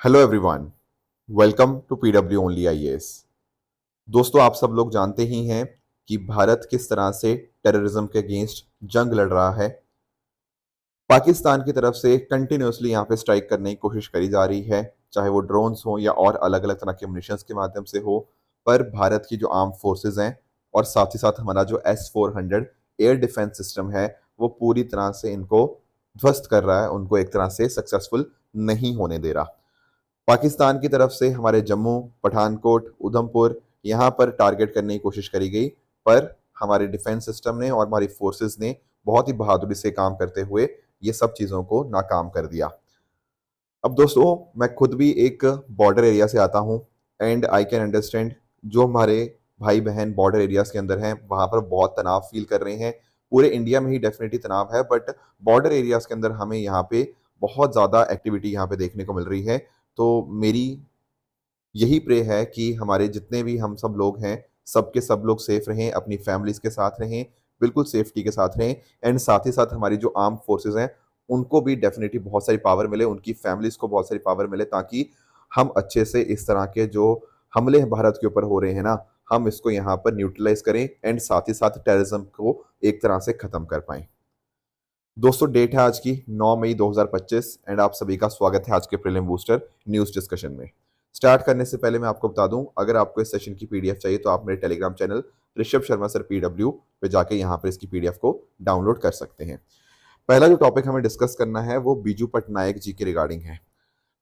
Hello everyone, welcome to PW only IAS. दोस्तों, आप सब लोग जानते ही हैं कि भारत किस तरह से टेररिज्म के अगेंस्ट जंग लड़ रहा है। पाकिस्तान की तरफ से कंटिन्यूसली यहाँ पे स्ट्राइक करने की कोशिश करी जा रही है, चाहे वो ड्रोन्स हो या और अलग अलग तरह के म्यूनिशंस के माध्यम से हो। पर भारत की जो आर्म फोर्सेज हैं और साथ ही साथ हमारा जो S-400 एयर डिफेंस सिस्टम है, वो पूरी तरह से इनको ध्वस्त कर रहा है, उनको एक तरह से सक्सेसफुल नहीं होने दे रहा। पाकिस्तान की तरफ से हमारे जम्मू, पठानकोट, उधमपुर यहाँ पर टारगेट करने की कोशिश करी गई, पर हमारे डिफेंस सिस्टम ने और हमारी फोर्सेस ने बहुत ही बहादुरी से काम करते हुए ये सब चीज़ों को नाकाम कर दिया। अब दोस्तों, मैं खुद भी एक बॉर्डर एरिया से आता हूँ एंड आई कैन अंडरस्टैंड जो हमारे भाई बहन बॉर्डर एरियाज के अंदर हैं, वहाँ पर बहुत तनाव फील कर रहे हैं। पूरे इंडिया में ही डेफिनेटली तनाव है, बट बॉर्डर एरियाज के अंदर हमें यहाँ पे बहुत ज़्यादा एक्टिविटी यहाँ पे देखने को मिल रही है। तो मेरी यही प्रे है कि हमारे जितने भी हम सब लोग हैं, सब के सब लोग सेफ रहें, अपनी फैमिलीज़ के साथ रहें, बिल्कुल सेफ्टी के साथ रहें एंड साथ ही साथ हमारी जो आर्म्ड फोर्सेज़ हैं, उनको भी डेफ़िनिटली बहुत सारी पावर मिले, उनकी फैमिलीज़ को बहुत सारी पावर मिले, ताकि हम अच्छे से इस तरह के जो हमले भारत के ऊपर हो रहे हैं ना, हम इसको यहाँ पर न्यूट्रलाइज़ करें एंड साथ ही साथ टेररिज़्म को एक तरह से ख़त्म कर पाएँ। दोस्तों, डेट है आज की 9 मई 2025 एंड आप सभी का स्वागत है आज के प्रीलिम बूस्टर न्यूज़ डिस्कशन में। स्टार्ट करने से पहले मैं आपको बता दूं, अगर आपको इस सेशन की पीडीएफ चाहिए तो आप मेरे Telegram channel Rishabh Sharma sir PW पे जाके यहाँ पर इसकी पीडीएफ को डाउनलोड कर सकते हैं। पहला जो टॉपिक हमें डिस्कस करना है वो बीजू पटनायक जी के रिगार्डिंग है।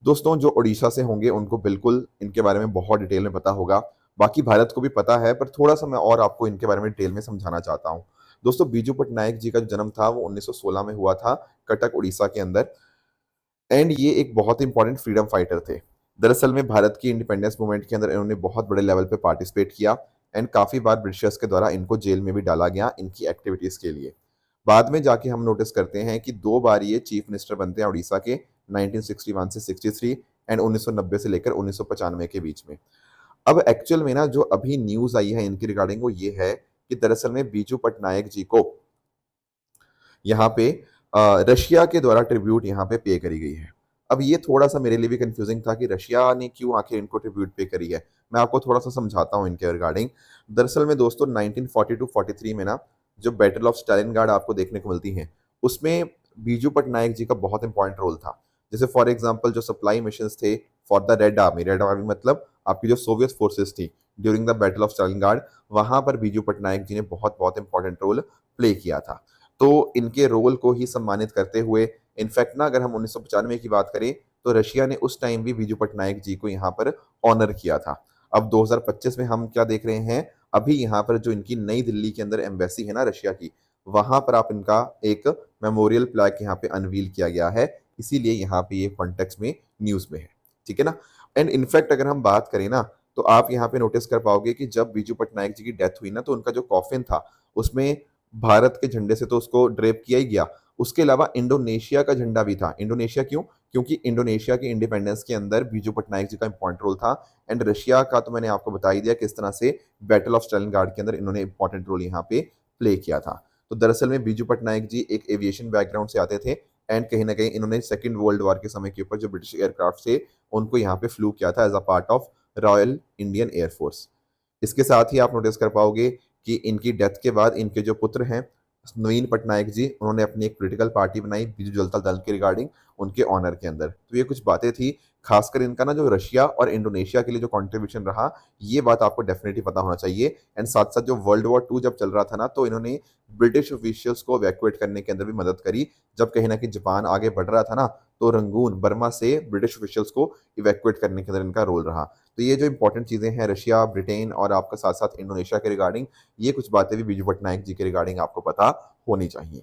दोस्तों, जो ओडिशा से होंगे उनको बिल्कुल इनके बारे में बहुत डिटेल में पता होगा। बाकी भारत को भी पता है, पर थोड़ा सा मैं और आपको इनके बारे में डिटेल में समझाना चाहता हूँ। दोस्तों, बीजू पटनायक जी का जो जन्म था वो 1916 में हुआ था, कटक उड़ीसा के अंदर। एंड ये एक बहुत इंपॉर्टेंट फ्रीडम फाइटर थे। दरअसल में भारत की इंडिपेंडेंस मूवमेंट के अंदर इन्होंने बहुत बड़े लेवल पे पार्टिसिपेट किया एंड काफ़ी बार ब्रिटिशर्स के द्वारा इनको जेल में भी डाला गया इनकी एक्टिविटीज़ के लिए। बाद में जाके हम नोटिस करते हैं कि 2 बार ये चीफ मिनिस्टर बनते हैं उड़ीसा के, 1961 से 63 एंड 1990 से लेकर 1995 के बीच में। अब एक्चुअल में ना जो अभी न्यूज़ आई है इनकी रिगार्डिंग वो ये है कि दरअसल में बीजू पटनायक जी को यहाँ पे रशिया के द्वारा ट्रिब्यूट यहाँ पे पे करी गई है। अब ये थोड़ा-सा मेरे लिए भी कन्फ्यूज़िंग था कि रशिया ने क्यों आखिर इनको ट्रिब्यूट पे करी है। मैं आपको थोड़ा-सा समझाता हूँ इनके रिगार्डिंग। दरअसल में दोस्तों 1942-43 में ना जो बैटल ऑफ स्टालिनग्राड आपको देखने को मिलती है, उसमें बीजू पटनायक जी का बहुत इंपॉर्टेंट रोल था। जैसे फॉर एग्ज़ाम्पल जो सप्लाई मिशंस थे फॉर द रेड आर्मी मतलब आपकी जो सोवियत फोर्सेस थी during the battle of Stalingrad, वहाँ पर बीजू पटनायक जी ने बहुत-बहुत इंपॉर्टेंट रोल प्ले किया था। तो इनके रोल को ही सम्मानित करते हुए, इनफैक्ट ना अगर हम 1995 की बात करें तो रशिया ने उस टाइम भी बीजू पटनायक जी को यहाँ पर ऑनर किया था। अब 2025 में हम क्या देख रहे हैं, अभी यहाँ पर जो इनकी नई दिल्ली के अंदर एम्बेसी है ना रशिया की, वहाँ पर आप इनका एक मेमोरियल प्लेक यहाँ पे अनवील किया गया है, इसीलिए यहाँ पे ये कॉन्टेक्स्ट में न्यूज़ में है। ठीक है ना? एंड इनफैक्ट अगर हम बात करें ना, तो आप यहाँ पे नोटिस कर पाओगे कि जब बीजू पटनायक जी की डेथ हुई ना, तो उनका जो कॉफ़िन था, उसमें भारत के झंडे से तो उसको ड्रेप किया ही गया, उसके अलावा इंडोनेशिया का झंडा भी था। इंडोनेशिया क्यों? क्योंकि इंडोनेशिया की इंडिपेंडेंस के अंदर बीजू पटनायक जी का इंपॉर्टेंट रोल था एंड रशिया का तो मैंने आपको बता ही दिया किस तरह से बैटल ऑफ स्टालिनग्राड के अंदर इन्होंने इंपॉर्टेंट रोल यहाँ पे प्ले किया था। तो दरअसल में बीजू पटनायक जी एक एविएशन बैकग्राउंड से आते थे एंड कहीं न कहीं इन्होंने सेकंड वर्ल्ड वॉर के समय के ऊपर जो ब्रिटिश एयरक्राफ्ट थे, उनको यहाँ पे फ्लू किया था as a part of royal Indian air force. इसके साथ ही आप नोटिस कर पाओगे कि इनकी डेथ के बाद इनके जो पुत्र हैं नवीन पटनायक जी, उन्होंने अपनी एक पॉलिटिकल पार्टी बनाई बीजू जनता दल के रिगार्डिंग उनके ऑनर के अंदर। तो ये कुछ बातें थी, खासकर इनका ना जो रशिया और इंडोनेशिया के लिए जो कंट्रीब्यूशन रहा, ये बात आपको डेफिनेटली पता होना चाहिए। एंड साथ-साथ जो वर्ल्ड वॉर 2 जब चल रहा था ना, तो इन्होंने ब्रिटिश ऑफिशियल्स को इवैक्यूएट करने के अंदर भी मदद करी। जब कहीं न कहीं जापान आगे बढ़ रहा था ना, तो रंगून, बर्मा से ब्रिटिश ऑफिशियल्स को इवैक्यूएट करने के अंदर इनका रोल रहा। तो ये जो इंपॉर्टेंट चीज़ें हैं रशिया, ब्रिटेन और आपका साथ-साथ इंडोनेशिया के रिगार्डिंग, ये कुछ बातें भी बीजू पटनायक जी के रिगार्डिंग आपको पता होनी चाहिए।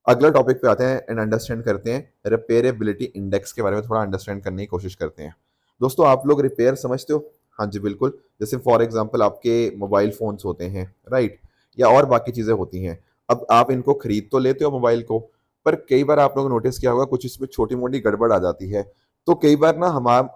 अगला टॉपिक पे आते हैं एंड अंडरस्टैंड करते हैं रिपेयरेबिलिटी इंडेक्स के बारे में थोड़ा अंडरस्टैंड करने की कोशिश करते हैं। दोस्तों, आप लोग रिपेयर समझते हो? हाँ जी, बिल्कुल। जैसे फॉर एग्ज़ाम्पल आपके मोबाइल फ़ोन्स होते हैं, राइट? या और बाकी चीज़ें होती हैं। अब आप इनको खरीद तो लेते हो मोबाइल को, पर कई बार आप लोगों ने नोटिस किया होगा कुछ इसमें छोटी-मोटी गड़बड़ आ जाती है। तो कई बार ना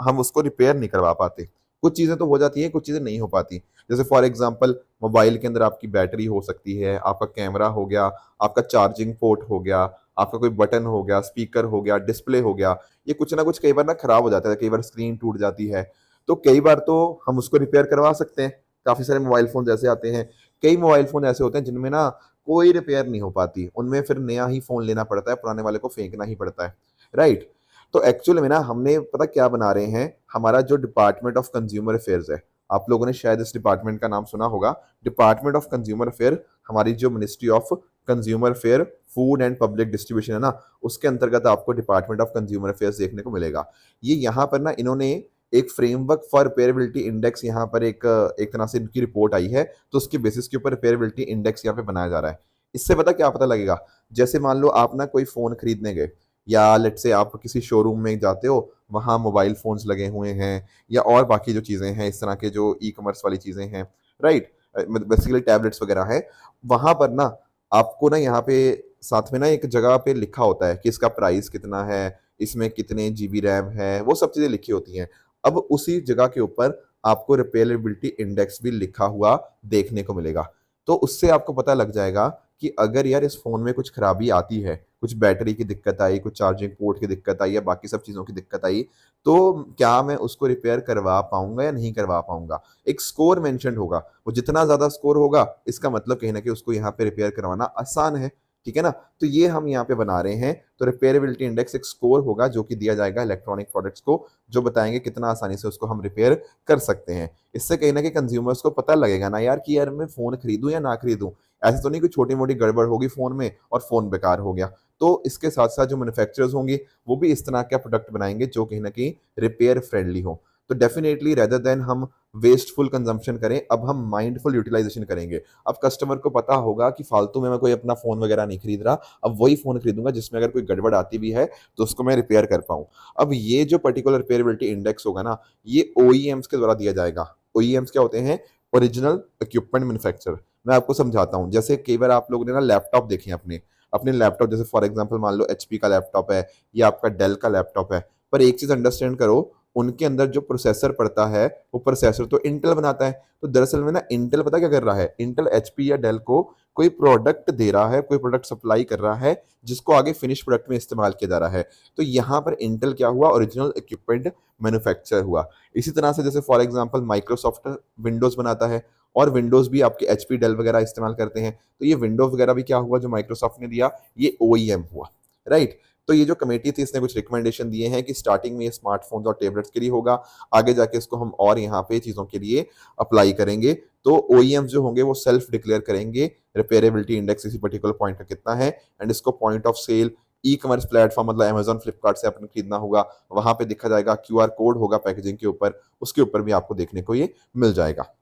हम उसको रिपेयर नहीं करवा पाते। कुछ चीज़ें तो हो जाती हैं, कुछ चीज़ें नहीं हो पाती। जैसे फॉर एग्ज़ाम्पल मोबाइल के अंदर आपकी बैटरी हो सकती है, आपका कैमरा हो गया, आपका चार्जिंग पोर्ट हो गया, आपका कोई बटन हो गया, स्पीकर हो गया, डिस्प्ले हो गया, ये कुछ ना कुछ कई बार ना खराब हो जाता है, कई बार स्क्रीन टूट जाती है, तो कई बार तो हम उसको रिपेयर करवा सकते हैं। काफ़ी सारे मोबाइल फ़ोन ऐसे आते हैं, कई मोबाइल फ़ोन ऐसे होते हैं जिनमें ना कोई रिपेयर नहीं हो पाती, उनमें फिर नया ही फ़ोन लेना पड़ता है, पुराने वाले को फेंकना ही पड़ता है, राइट? तो एक्चुअल में ना हमने पता क्या बना रहे हैं, हमारा जो डिपार्टमेंट ऑफ कंज्यूमर अफेयर्स है, आप लोगों ने शायद इस डिपार्टमेंट का नाम सुना होगा। डिपार्टमेंट ऑफ कंज्यूमर अफेयर हमारी जो ministry of consumer affair, food and public distribution है ना, उसके अंतर्गत आपको डिपार्टमेंट ऑफ कंज्यूमर अफेयर्स देखने को मिलेगा। ये यहाँ पर ना इन्होंने एक फ्रेमवर्क फॉर रिपेयरेबिलिटी इंडेक्स, यहाँ पर एक तरह से इनकी रिपोर्ट आई है, तो उसके बेसिस के ऊपर रिपेयरेबिलिटी इंडेक्स यहाँ पे बनाया जा रहा है। इससे पता क्या पता लगेगा, जैसे मान लो आप ना कोई फ़ोन खरीदने गए, या लेट्स से आप किसी शोरूम में जाते हो, वहाँ मोबाइल फ़ोन्स लगे हुए हैं, या और बाकी जो चीज़ें हैं, इस तरह के जो ई-कॉमर्स वाली चीज़ें हैं, राइट? बेसिकली टैबलेट्स वगैरह हैं, वहाँ पर ना आपको ना यहाँ पे साथ में ना एक जगह पे लिखा होता है कि इसका प्राइस कितना है, इसमें कितने जीबी रैम है, वो सब चीज़ें लिखी होती हैं। अब उसी जगह के ऊपर आपको रिपेयरेबिलिटी इंडेक्स भी लिखा हुआ देखने को मिलेगा। तो उससे आपको पता लग जाएगा कि अगर यार इस फ़ोन में कुछ खराबी आती है, कुछ बैटरी की दिक्कत आई, कुछ चार्जिंग पोर्ट की दिक्कत आई या बाकी सब चीज़ों की दिक्कत आई, तो क्या मैं उसको रिपेयर करवा पाऊँगा या नहीं करवा पाऊँगा? एक स्कोर मेंशन्ड होगा, वो जितना ज़्यादा स्कोर होगा, इसका मतलब कहीं न कहीं उसको यहाँ पे रिपेयर करवाना आसान है, ठीक है ना? तो ये हम यहाँ पे बना रहे हैं, तो रिपेयरेबिलिटी इंडेक्स एक स्कोर होगा जो कि दिया जाएगा इलेक्ट्रॉनिक प्रोडक्ट्स को, जो बताएँगे कितना आसानी से उसको हम रिपेयर कर सकते हैं। इससे कहीं न कहीं कंज्यूमर्स को पता लगेगा ना यार कि यार मैं फ़ोन खरीदूँ या ना खरीदूँ? ऐसे तो नहीं कोई छोटी-मोटी गड़बड़ होगी फ़ोन में और फ़ोन बेकार हो गया। तो इसके साथ-साथ जो मैन्युफैक्चरर्स होंगे, वो भी इस तरह का प्रोडक्ट बनाएँगे जो कहीं न कहीं रिपेयर फ्रेंडली हो। तो डेफिनिटली रेदर देन हम वेस्टफुल कंज़म्पशन करें, अब हम माइंडफुल यूटिलाइज़ेशन करेंगे। अब कस्टमर को पता होगा कि फालतू में मैं कोई अपना फ़ोन वगैरह नहीं खरीद रहा, अब वही फ़ोन खरीदूँगा जिसमें अगर कोई गड़बड़ आती भी है, तो उसको मैं रिपेयर कर पाऊँ। अब ये जो पर्टिकुलर रिपेयरेबिलिटी इंडेक्स होगा ना, ये ओईएम्स के द्वारा दिया जाएगा। ओईएम्स क्या होते हैं? Original equipment manufacturer. मैं आपको समझाता हूँ। जैसे कई बार आप लोगों ने ना लैपटॉप देखे हैं अपने, अपने लैपटॉप जैसे फॉर एग्ज़ाम्पल मान लो एचपी का लैपटॉप है या आपका डेल का लैपटॉप है। पर एक चीज़ अंडरस्टैंड करो, उनके अंदर जो प्रोसेसर पड़ता है, वो प्रोसेसर तो इंटेल बनाता है। तो दरअसल में ना इंटेल पता क्या कर रहा है? इंटेल एचपी या डेल को कोई प्रोडक्ट दे रहा है, कोई प्रोडक्ट सप्लाई कर रहा है, जिसको आगे फिनिश प्रोडक्ट में इस्तेमाल किया जा रहा है। तो यहाँ पर इंटेल क्या हुआ? ओरिजिनल इक्विपमेंट मैन्युफैक्चरर हुआ। इसी तरह से जैसे फॉर एग्ज़ाम्पल माइक्रोसॉफ्ट विंडोज़ बनाता है और विंडोज़ भी आपके एचपी, डेल वगैरह इस्तेमाल करते हैं। तो ये विंडोज़ वगैरह भी क्या हुआ जो माइक्रोसॉफ्ट ने दिया, ये ओईएम हुआ, राइट? तो ये जो कमेटी थी इसने कुछ रिकमेंडेशन दिए हैं कि स्टार्टिंग में ये स्मार्टफ़ोन्स और टैबलेट्स के लिए होगा, आगे जाके इसको हम और यहाँ पे चीज़ों के लिए अप्लाई करेंगे। तो ओईएम्स जो होंगे वो सेल्फ डिक्लेयर करेंगे रिपेयरेबिलिटी इंडेक्स किसी पर्टिकुलर पॉइंट का कितना है, एंड इसको point of sale e-commerce platform मतलब अमेज़न, फ्लिपकार्ट से आपने खरीदना होगा, वहाँ पे दिखा जाएगा, क्यूआर कोड होगा पैकेजिंग के ऊपर, उसके ऊपर भी आपको देखने को ये मिल जाएगा।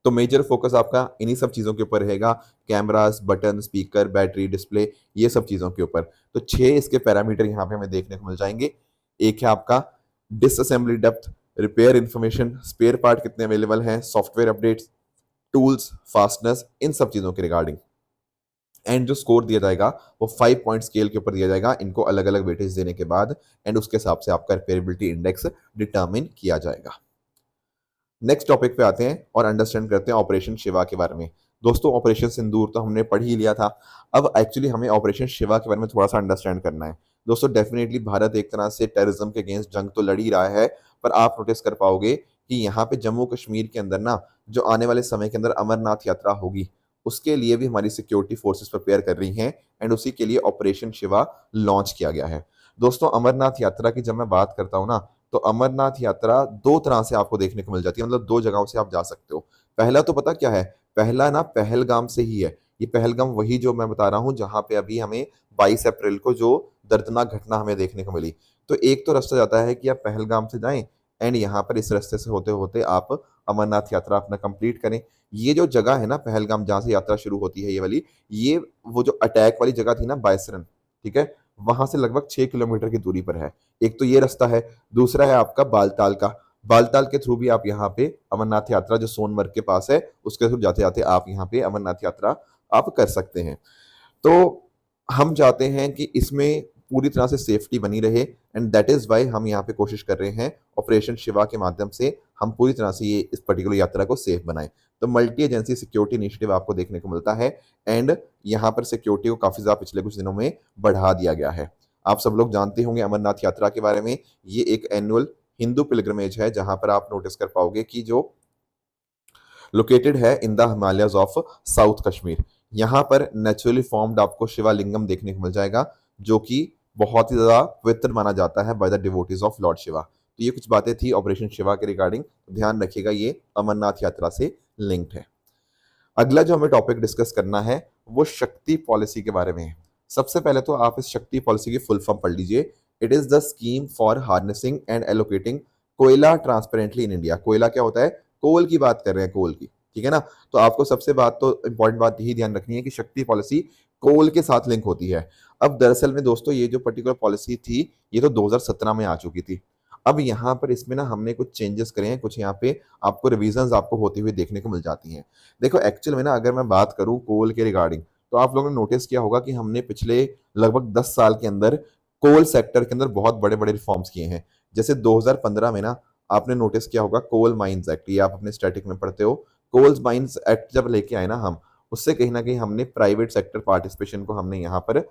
तो मेजर फ़ोकस आपका इन्हीं सब चीज़ों के ऊपर रहेगा, cameras, button, speaker, battery, display, ये सब चीज़ों के ऊपर। तो 6 इसके पैरामीटर यहाँ पे हमें देखने को मिल जाएँगे। एक है आपका disassembly depth, repair information, spare part कितने अवेलेबल हैं, सॉफ्टवेयर अपडेट्स, टूल्स, फास्टनेस, इन सब चीज़ों के रिगार्डिंग। एंड जो स्कोर दिया जाएगा, वो 5 पॉइंट स्केल के ऊपर दिया जाएगा, इनको अलग-अलग वेटेज देने के बाद, एंड उसके हिसाब से आपका रिपेयरेबिलिटी इंडेक्स डिटरमिन किया जाएगा। नेक्स्ट टॉपिक पे आते हैं और अंडरस्टैंड करते हैं ऑपरेशन शिवा के बारे में। दोस्तों ऑपरेशन सिंदूर तो हमने पढ़ ही लिया था। अब एक्चुअली हमें ऑपरेशन शिवा के बारे में थोड़ा-सा अंडरस्टैंड करना है। दोस्तों डेफिनिटली भारत एक तरह से टेररिज्म के अगेंस्ट जंग तो लड़ ही रहा है, पर आप नोटिस कर पाओगे कि यहाँ पे जम्मू कश्मीर के अंदर ना जो आने वाले समय के अंदर अमरनाथ यात्रा होगी, उसके लिए भी हमारी सिक्योरिटी फोर्सेस प्रिपेयर कर रही हैं, एंड उसी के लिए ऑपरेशन शिवा लॉन्च किया गया है। दोस्तों अमरनाथ यात्रा की जब मैं बात करता हूँ ना, तो अमरनाथ यात्रा 2 तरह से आपको देखने को मिल जाती है, मतलब 2 जगहों से आप जा सकते हो। पहला तो पता क्या है? पहला ना पहलगाम से ही है। ये पहलगाम वही जो मैं बता रहा हूँ जहाँ पे अभी हमें 22 अप्रैल को जो दर्दनाक घटना हमें देखने को मिली। तो एक तो रास्ता जाता है कि आप पहलगाम से जाएँ, एंड यहाँ पर इस रास्ते से होते-होते आप अमरनाथ यात्रा अपना कंप्लीट करें। ये जो जगह है ना पहलगाम जहाँ से यात्रा शुरू होती है ये वाली, ये वो जो अटैक वाली जगह थी ना बायसरन, ठीक है? वहाँ से लगभग 6 किलोमीटर की दूरी पर है। एक तो ये रास्ता है, दूसरा है आपका बालताल का। बालताल के थ्रू भी आप यहाँ पे अमरनाथ यात्रा जो सोनमर्ग के पास है, उसके थ्रू जाते-जाते आप यहाँ पे अमरनाथ यात्रा आप कर सकते हैं। तो हम चाहते हैं कि इसमें पूरी तरह से सेफ्टी बनी रहे, एंड दैट इज़ वाई हम यहाँ पे कोशिश कर रहे हैं ऑपरेशन शिवा के माध्यम से हम पूरी तरह से ये इस पर्टिकुलर यात्रा को सेफ बनाएं। तो मल्टी एजेंसी सिक्योरिटी इनिशिएटिव आपको देखने को मिलता है, एंड यहाँ पर सिक्योरिटी को काफ़ी ज़्यादा पिछले कुछ दिनों में बढ़ा दिया गया है। आप सब लोग जानते होंगे अमरनाथ यात्रा के बारे में। ये एक एनुअल हिंदू पिलग्रिमेज है जहां पर आप नोटिस कर पाओगे कि जो लोकेटेड है in the Himalayas of south Kashmir. यहाँ पर नेचुरली फॉर्म्ड आपको शिवालिंगम देखने को मिल जाएगा, जो कि बहुत ही ज्यादा पवित्र माना जाता है by the devotees of Lord Shiva. तो ये कुछ बातें थी ऑपरेशन शिवा के रिगार्डिंग। ध्यान रखिएगा, ये अमरनाथ यात्रा से लिंक्ड है। अगला जो हमें टॉपिक डिस्कस करना है वो शक्ति पॉलिसी के बारे में है। सबसे पहले तो आप इस शक्ति पॉलिसी की फुल फॉर्म पढ़ लीजिए। It is the scheme for harnessing and allocating कोयला ट्रांसपेरेंटली इन इंडिया। कोयला क्या होता है? कोल की बात कर रहे हैं, कोल की, ठीक है ना। तो आपको सबसे बात तो इंपॉर्टेंट बात यही ध्यान रखनी है कि शक्ति पॉलिसी कोल के साथ लिंक होती है। अब दरअसल में दोस्तों ये जो पर्टिकुलर पॉलिसी थी ये तो 2017 में आ चुकी थी। अब यहाँ पर इसमें ना हमने कुछ चेंजेस करे हैं, कुछ यहाँ पे आपको रिविजन्स आपको होती हुई देखने को मिल जाती हैं। देखो एक्चुअल में ना अगर मैं बात करूँ कोल के रिगार्डिंग, तो आप लोगों ने नोटिस किया होगा कि हमने पिछले लगभग 10 साल के अंदर कोल सेक्टर के अंदर बहुत बड़े बड़े रिफॉर्म्स किए हैं। जैसे 2015 में ना आपने नोटिस किया होगा कोल माइंस एक्ट, ये आप अपने स्टैटिक में पढ़ते हो। कोल माइंस एक्ट जब लेके आए ना हम, उससे कहीं ना कहीं हमने प्राइवेट सेक्टर पार्टिसिपेशन को हमने यहाँ पर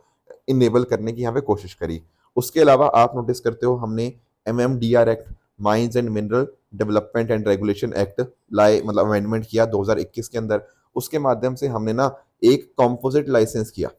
इनेबल करने की यहाँ पे कोशिश करी। उसके अलावा आप नोटिस करते हो हमने MMDR act, mines and mineral development and regulation act लाए, मतलब अमेंडमेंट किया 2021 के अंदर। उसके माध्यम से हमने ना एक कॉम्पोजिट लाइसेंस किया।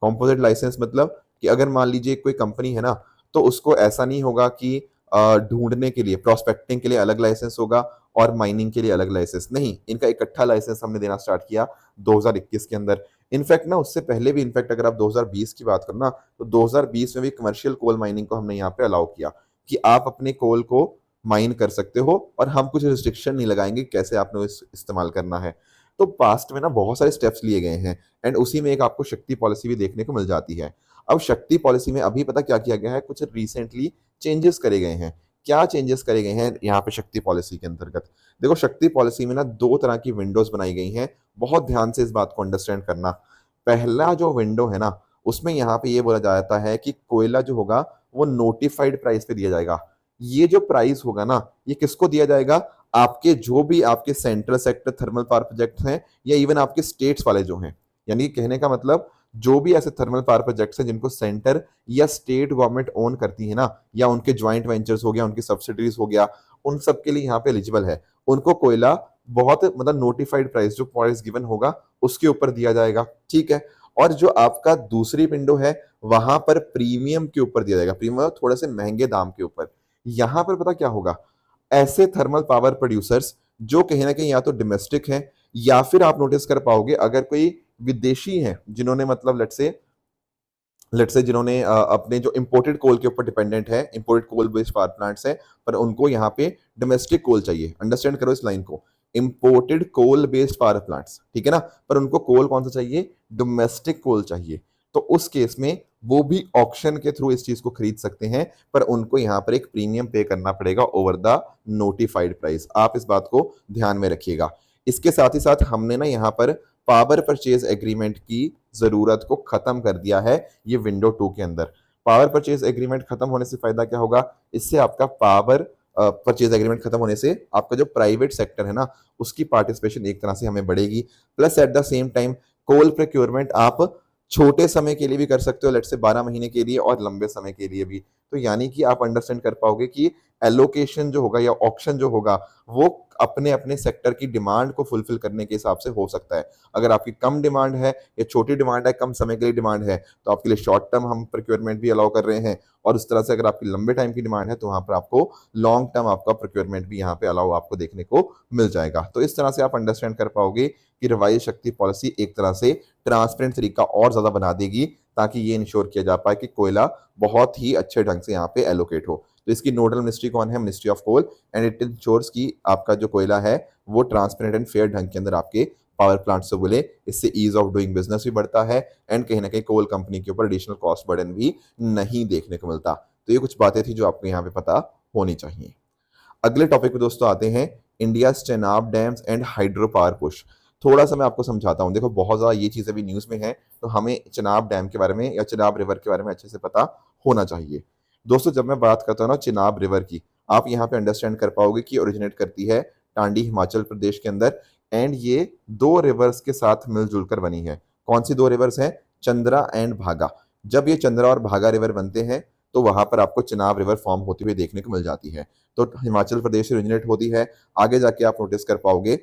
कॉम्पोजिट लाइसेंस मतलब कि अगर मान लीजिए कोई कंपनी है ना, तो उसको ऐसा नहीं होगा कि ढूंढने के लिए, प्रोस्पेक्टिंग के लिए अलग लाइसेंस होगा और माइनिंग के लिए अलग लाइसेंस नहीं, इनका इकट्ठा लाइसेंस हमने देना स्टार्ट किया 2021 के अंदर। इनफैक्ट ना उससे पहले भी, इनफैक्ट अगर आप 2020 की बात करना, तो 2020 में भी कमर्शियल कोल माइनिंग को हमने यहाँ पे अलाउ किया कि आप अपने कोल को माइन कर सकते हो और हम कुछ रिस्ट्रिक्शन नहीं लगाएंगे कैसे आपने इस्तेमाल करना है। तो पास्ट में ना बहुत सारे स्टेप्स लिए गए हैं, एंड उसी में एक आपको शक्ति पॉलिसी भी देखने को मिल जाती है। अब शक्ति पॉलिसी में अभी पता क्या किया गया है, कुछ रिसेंटली चेंजेस करे गए हैं। क्या चेंजेस करे गए हैं यहाँ पे शक्ति पॉलिसी के अंतर्गत? देखो शक्ति पॉलिसी में ना दो तरह की विंडोज बनाई गई हैं, बहुत ध्यान से इस बात को अंडरस्टैंड करना। पहला जो विंडो है ना, उसमें यहाँ पे ये बोला जाता है कि कोयला जो होगा वो नोटिफाइड प्राइस पे दिया जाएगा। ये जो प्राइस होगा ना, ये किसको दिया जाएगा? आपके जो भी आपके central sector thermal power projects हैं या इवन आपके स्टेट्स वाले जो हैं, यानी कि कहने का मतलब जो भी ऐसे थर्मल पावर प्रोजेक्ट्स हैं जिनको सेंटर या स्टेट गवर्नमेंट ओन करती है ना, या उनके ज्वाइंट वेंचर्स हो गया, उनकी सब्सिडीज हो गया, उन सब के लिए यहाँ पे एलिजिबल है। उनको कोयला बहुत मतलब नोटिफाइड प्राइस, जो प्राइस गिवन होगा उसके ऊपर दिया जाएगा, ठीक है। और जो आपका दूसरी विंडो है वहां पर प्रीमियम के ऊपर दिया जाएगा, प्रीमियम थोड़े से महंगे दाम के ऊपर। यहां पर पता क्या होगा, ऐसे थर्मल पावर प्रोड्यूसर्स जो कहीं ना कहीं या तो डोमेस्टिक हैं, या फिर आप नोटिस कर पाओगे अगर कोई विदेशी हैं जिन्होंने मतलब लेट्स से जिन्होंने अपने जो इंपोर्टेड कोल के ऊपर डिपेंडेंट है, imported coal based power plants है, पर उनको यहाँ पे डोमेस्टिक कोल चाहिए। अंडरस्टैंड करो इस लाइन को, imported coal based power plants, ठीक है ना, पर उनको कोल कौन सा चाहिए? डोमेस्टिक कोल चाहिए। तो उस केस में वो भी ऑक्शन के थ्रू इस चीज को खरीद सकते हैं, पर उनको यहाँ पर एक प्रीमियम पे करना पड़ेगा ओवर द नोटिफाइड प्राइस। आप इस बात को ध्यान में रखिएगा। इसके साथ ही साथ हमने ना यहाँ पर पावर परचेज एग्रीमेंट की जरूरत को खत्म कर दिया है ये विंडो 2 के अंदर। पावर परचेज एग्रीमेंट खत्म होने से फायदा क्या होगा? इससे आपका पावर परचेज एग्रीमेंट खत्म होने से आपका जो प्राइवेट सेक्टर है ना, उसकी पार्टिसिपेशन एक तरह से हमें बढ़ेगी। Plus at the same time coal procurement आप छोटे समय के लिए भी कर सकते हो, लेट्स से 12 महीने के लिए, और लंबे समय के लिए भी। तो यानी कि आप अंडरस्टैंड कर पाओगे कि एलोकेशन जो होगा या ऑक्शन जो होगा वो अपने अपने सेक्टर की डिमांड को फुलफिल करने के हिसाब से हो सकता है। अगर आपकी कम डिमांड है या छोटी डिमांड है, कम समय के लिए डिमांड है, तो आपके लिए शॉर्ट टर्म हम प्रोक्योरमेंट भी अलाउ कर रहे हैं, और उस तरह से अगर आपकी लंबे टाइम की डिमांड है तो वहां पर आपको लॉन्ग टर्म आपका प्रोक्योरमेंट भी यहाँ पे अलाउ आपको देखने को मिल जाएगा। तो इस तरह से आप अंडरस्टैंड कर पाओगे कि रिवाइज शक्ति पॉलिसी एक तरह से ट्रांसपेरेंट तरीका और ज्यादा बना देगी, ताकि ये इंश्योर किया जा पाए कि कोयला बहुत ही अच्छे ढंग से यहाँ पे एलोकेट हो। तो इसकी नोडल मिनिस्ट्री कौन है? Ministry of coal, and it ensures कि आपका जो कोयला है वो ट्रांसपेरेंट एंड फेयर ढंग के अंदर आपके पावर प्लांट से मिले। इससे ईज ऑफ डूइंग बिजनेस भी बढ़ता है, एंड कहीं ना कहीं कोल कंपनी के ऊपर एडिशनल कॉस्ट बर्डन भी नहीं देखने को मिलता। तो ये कुछ बातें थी जो आपको यहाँ पे पता होनी चाहिए। अगले टॉपिक पे दोस्तों आते हैं, India Chenab dams and hydro power push. थोड़ा सा मैं आपको समझाता हूँ। देखो बहुत ज़्यादा ये चीज़ अभी न्यूज़ में है, तो हमें चेनाब डैम के बारे में या चेनाब रिवर के बारे में अच्छे से पता होना चाहिए। दोस्तों जब मैं बात करता हूँ ना चिनाब रिवर की, आप यहाँ पे अंडरस्टैंड कर पाओगे कि ओरिजिनेट करती है टांडी हिमाचल प्रदेश के अंदर, एंड ये दो रिवर्स के साथ मिलजुल कर बनी है। कौन सी दो रिवर्स हैं? चंद्रा एंड भागा। जब ये चंद्रा और भागा रिवर बनते हैं तो वहां पर आपको चिनाब रिवर फॉर्म होती हुई देखने को मिल जाती है। तो हिमाचल प्रदेश से ओरिजिनेट होती है, आगे जाके आप नोटिस कर पाओगे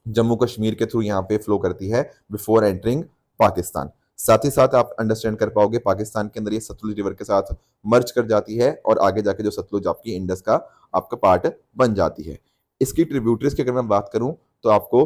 जम्मू कश्मीर के थ्रू यहाँ पे फ्लो करती है बिफोर एंटरिंग पाकिस्तान। साथ ही साथ आप अंडरस्टैंड कर पाओगे पाकिस्तान के अंदर ये सतलुज रिवर के साथ मर्ज कर जाती है और आगे जाके जो सतलुज आपकी इंडस का आपका पार्ट बन जाती है। इसकी ट्रिब्यूटरीज की अगर मैं बात करूं तो आपको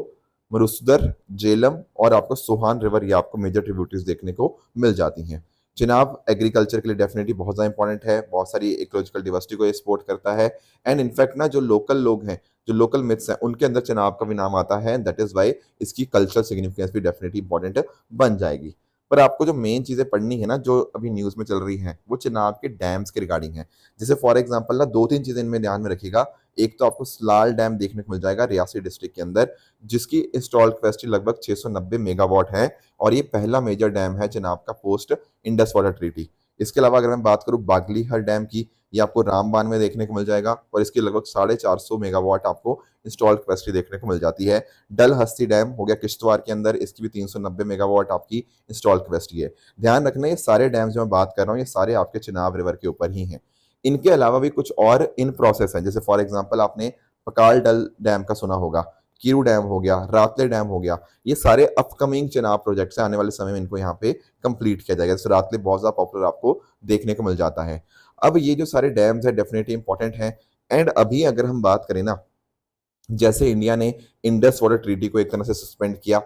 मरुसदर, जेलम और आपको सोहान रिवर ये आपको मेजर ट्रिब्यूटरीज देखने को मिल जाती हैं। चिनाब एग्रीकल्चर के लिए डेफिनेटली बहुत ज़्यादा इंपॉर्टेंट है, बहुत सारी इकोलॉजिकल डिवर्सिटी को सपोर्ट करता है, एंड इनफैक्ट ना जो लोकल लोग हैं, जो लोकल मिथ्स हैं, उनके अंदर चिनाब का भी नाम आता है, दैट इज वाई इसकी कल्चरल सिग्निफिकेंस भी डेफिनेटली इंपॉर्टेंट बन जाएगी। पर आपको जो मेन चीज़ें पढ़नी है ना, जो अभी न्यूज़ में चल रही हैं, वो चिनाब के डैम्स के रिगार्डिंग है। जैसे फॉर एग्जांपल ना 2-3 चीज़ें इनमें ध्यान में रखिएगा। एक तो आपको सलाल डैम देखने को मिल जाएगा रियासी डिस्ट्रिक्ट के अंदर, जिसकी इंस्टॉल्ड कैपेसिटी लगभग 690 मेगावाट है, और ये पहला मेजर डैम है चिनाब का पोस्ट इंडस वाटर ट्रीटी। इसके अलावा अगर मैं बात करूँ बागलीहर डैम की, ये आपको रामबान में देखने को मिल जाएगा और इसकी लगभग 450 मेगावाट आपको इंस्टॉल्ड कैपेसिटी देखने को मिल जाती है। डल हस्ती डैम हो गया किश्तवाड़ के अंदर, इसकी भी 390 मेगावाट आपकी इंस्टॉल्ड कैपेसिटी है। ध्यान रखना ये सारे डैम जो मैं बात कर रहा हूँ ये सारे आपके चिनाब रिवर के ऊपर ही हैं। इनके अलावा भी कुछ और इन प्रोसेस हैं, जैसे फॉर एग्जाम्पल आपने पकाल डल डैम का सुना होगा, कीरू डैम हो गया, रातले डैम हो गया, ये सारे अपकमिंग चिनाब प्रोजेक्ट्स हैं, आने वाले समय में इनको यहाँ पे कंप्लीट किया जाएगा। जैसे रातले बहुत ज़्यादा पॉपुलर आपको देखने को मिल जाता है। अब ये जो सारे डैम्स हैं डेफिनेटली इंपॉर्टेंट हैं, एंड अभी अगर हम बात करें ना, जैसे इंडिया ने इंडस वाटर ट्रीटी को एक तरह से सस्पेंड किया,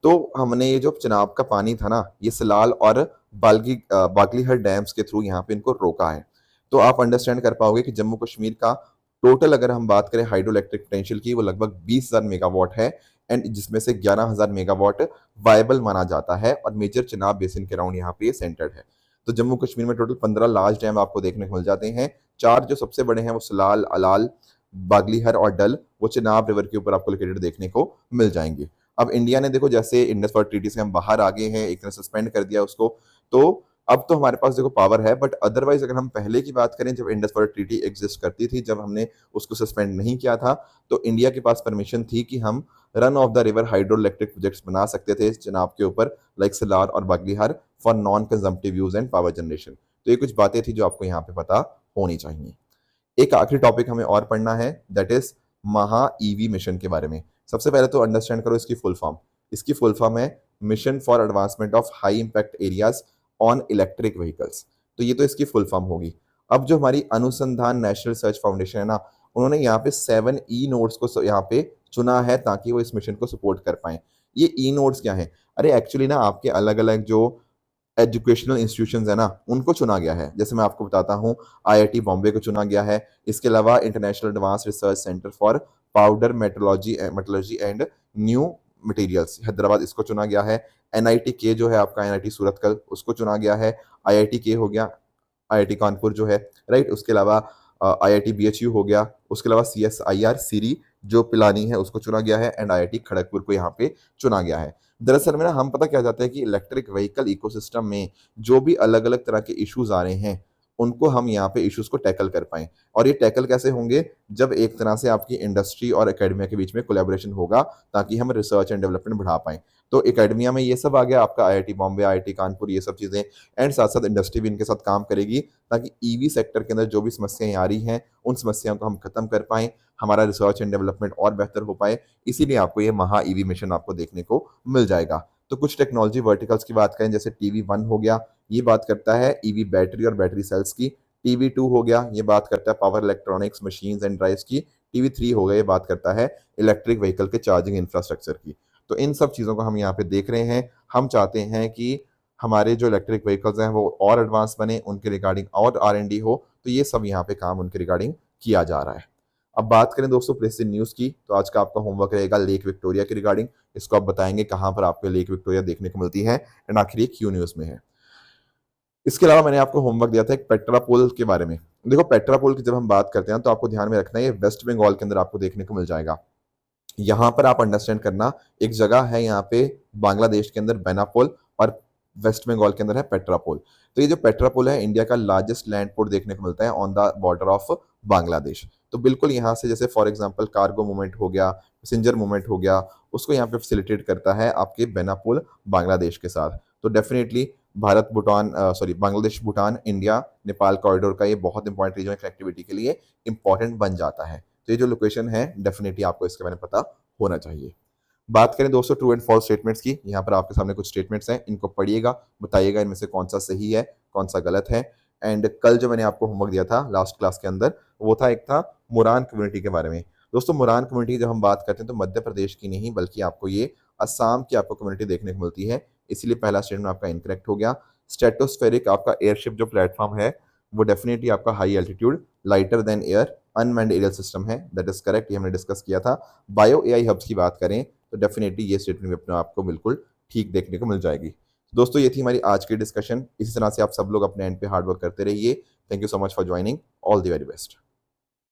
तो हमने ये जो चिनाब का पानी था ना, ये सलाल और बागलीहर डैम्स के थ्रू यहाँ पे इनको रोका है। तो आप अंडरस्टैंड कर पाओगे कि जम्मू कश्मीर का टोटल अगर हम बात करें हाइड्रो इलेक्ट्रिक पोटेंशियल की, वो लगभग 20,000 मेगावाट है, एंड जिसमें से 11,000 मेगावाट वायबल माना जाता है, और मेजर चिनाब बेसिन के अराउंड यहाँ पे सेंटर्ड है। तो जम्मू कश्मीर में टोटल 15 लार्ज डैम आपको देखने को मिल जाते हैं। 4 जो सबसे बड़े हैं वो सलाल, अलाल, बागलीहर और डल, वो चिनाब रिवर के ऊपर आपको लोकेटेड देखने को मिल जाएंगे। अब इंडिया ने देखो जैसे इंडस वाटर ट्रीटी से हम बाहर आ गए हैं, एक तरह सस्पेंड कर दिया उसको, तो अब तो हमारे पास देखो पावर है, बट अदरवाइज अगर हम पहले की बात करें, जब इंडस वाटर ट्रीटी एग्जिस्ट करती थी, जब हमने उसको सस्पेंड नहीं किया था, तो इंडिया के पास परमिशन थी कि हम run of the river hydroelectric projects बना सकते थे चिनाब के ऊपर, लाइक सलार और Baglihar, for non consumptive use and power generation. तो ये कुछ बातें थी जो आपको यहाँ पे पता होनी चाहिए। एक आखिरी टॉपिक हमें और पढ़ना है, दैट इज महा ईवी मिशन के बारे में। सबसे पहले तो अंडरस्टैंड करो इसकी फुल फॉर्म। इसकी फुल फॉर्म है mission for advancement of high impact areas on electric vehicles. तो ये तो इसकी फुल फॉर्म होगी। अब जो हमारी अनुसंधान नेशनल रिसर्च फाउंडेशन है ना, उन्होंने यहाँ पे 7 ई नोड्स को यहाँ पे चुना है ताकि वो इस मिशन को सपोर्ट कर पाए। ये ई नोड्स क्या है? अरे एक्चुअली ना आपके अलग अलग जो एजुकेशनल इंस्टीट्यूशंस है ना, उनको चुना गया है। जैसे मैं आपको बताता हूँ, आईआईटी बॉम्बे को चुना गया है। इसके अलावा international advance research centre for powder metallurgy and new materials Hyderabad, इसको चुना गया है। एनआईटी के जो है आपका एनआईटी सूरतकल, उसको चुना गया है। आईआईटी के हो गया, आईआईटी कानपुर जो है, राइट। उसके अलावा आईआईटी बीएचयू हो गया। उसके अलावा सीएसआईआर सीरी जो पिलानी है, उसको चुना गया है, एंड आईआईटी खड़गपुर को यहाँ पे चुना गया है। दरअसल में ना हम पता क्या चाहते हैं कि इलेक्ट्रिक व्हीकल इकोसिस्टम में जो भी अलग अलग तरह के इश्यूज आ रहे हैं, उनको हम यहाँ पे इश्यूज को टैकल कर पाएं। और ये टैकल कैसे होंगे? जब एक तरह से आपकी इंडस्ट्री और एकेडमिया के बीच में कोलैबोरेशन होगा, ताकि हम रिसर्च एंड डेवलपमेंट बढ़ा पाएं। तो एकेडमिया में ये सब आ गया आपका, आईआईटी बॉम्बे, आईआईटी कानपुर, ये सब चीज़ें, एंड साथ साथ इंडस्ट्री भी इनके साथ काम करेगी, ताकि ईवी सेक्टर के अंदर जो भी समस्याएं आ रही हैं, उन समस्याओं को हम खत्म कर पाएं, हमारा रिसर्च एंड डेवलपमेंट और बेहतर हो पाए। इसीलिए आपको ये महा ईवी मिशन आपको देखने को मिल जाएगा। तो कुछ टेक्नोलॉजी वर्टिकल्स की बात करें, जैसे टीवी 1 हो गया, ये बात करता है ईवी बैटरी और बैटरी सेल्स की। टीवी 2 हो गया, ये बात करता है power electronics, machines and drives की। टीवी 3 हो गया, ये बात करता है इलेक्ट्रिक व्हीकल के चार्जिंग इंफ्रास्ट्रक्चर की। तो इन सब चीज़ों को हम यहाँ पे देख रहे हैं। हम चाहते हैं कि हमारे जो इलेक्ट्रिक व्हीकल्स हैं वो और एडवांस बने, उनके रिगार्डिंग और R&D हो, तो ये सब यहाँ पे काम उनके रिगार्डिंग किया जा रहा है। अब बात करें दोस्तों प्रेसिडेंट न्यूज़ की, तो आज का आपका होमवर्क रहेगा लेक विक्टोरिया के रिगार्डिंग। इसको आप बताएंगे कहाँ पर आपको लेक विक्टोरिया देखने को मिलती है, एंड आखिर ये क्यों न्यूज़ में है। इसके अलावा मैंने आपको होमवर्क दिया था एक पेट्रा पोल के बारे में। देखो पेट्रा पोल की जब हम बात करते हैं तो आपको ध्यान में रखना है, ये वेस्ट बंगाल के अंदर आपको देखने को मिल जाएगा। यहाँ पर आप अंडरस्टैंड करना, एक जगह है यहाँ पे बांग्लादेश के अंदर बेनापोल, और वेस्ट बंगाल के अंदर है पेट्रापोल। तो ये जो पेट्रा पुल है, इंडिया का लार्जेस्ट लैंड पोर्ट देखने को मिलता है on the border of Bangladesh. तो बिल्कुल यहाँ से जैसे फॉर एग्जांपल कार्गो मूवमेंट हो गया, पैसेंजर मूवमेंट हो गया, उसको यहाँ पे फैसिलिटेट करता है आपके बेनापोल बांग्लादेश के साथ। तो definitely Bharat Bhutan Bangladesh Bhutan India Nepal corridor का ये बहुत इंपॉर्टेंट रीजनल कनेक्टिविटी के लिए इंपॉर्टेंट बन जाता है। तो ये जो लोकेशन है डेफिनेटली आपको इसके बारे में पता होना चाहिए। बात करें दोस्तों ट्रू एंड फॉल्स स्टेटमेंट्स की, यहाँ पर आपके सामने कुछ स्टेटमेंट्स हैं, इनको पढ़िएगा, बताइएगा इनमें से कौन सा सही है, कौन सा गलत है। एंड कल जो मैंने आपको होमवर्क दिया था लास्ट क्लास के अंदर, वो था एक था मुरान कम्युनिटी के बारे में। दोस्तों मुरान कम्युनिटी जब हम बात करते हैं तो मध्य प्रदेश की नहीं बल्कि आपको ये असम की आपको कम्युनिटी देखने को मिलती है, इसलिए पहला स्टेटमेंट आपका इनकरेक्ट हो गया। स्ट्रेटोस्फेरिक आपका एयरशिप जो प्लेटफॉर्म है वो डेफिनेटली आपका high altitude lighter than air unmanned aerial system है, दैट इज करेक्ट, ये हमने डिस्कस किया था। बायो एआई हब्स की बात करें तो डेफिनेटली ये स्टेटमेंट भी अपने आपको बिल्कुल ठीक देखने को मिल जाएगी। दोस्तों ये थी हमारी आज की डिस्कशन, इसी तरह से आप सब लोग अपने एंड पे हार्ड वर्क करते रहिए। Thank you so much for joining, all the very best.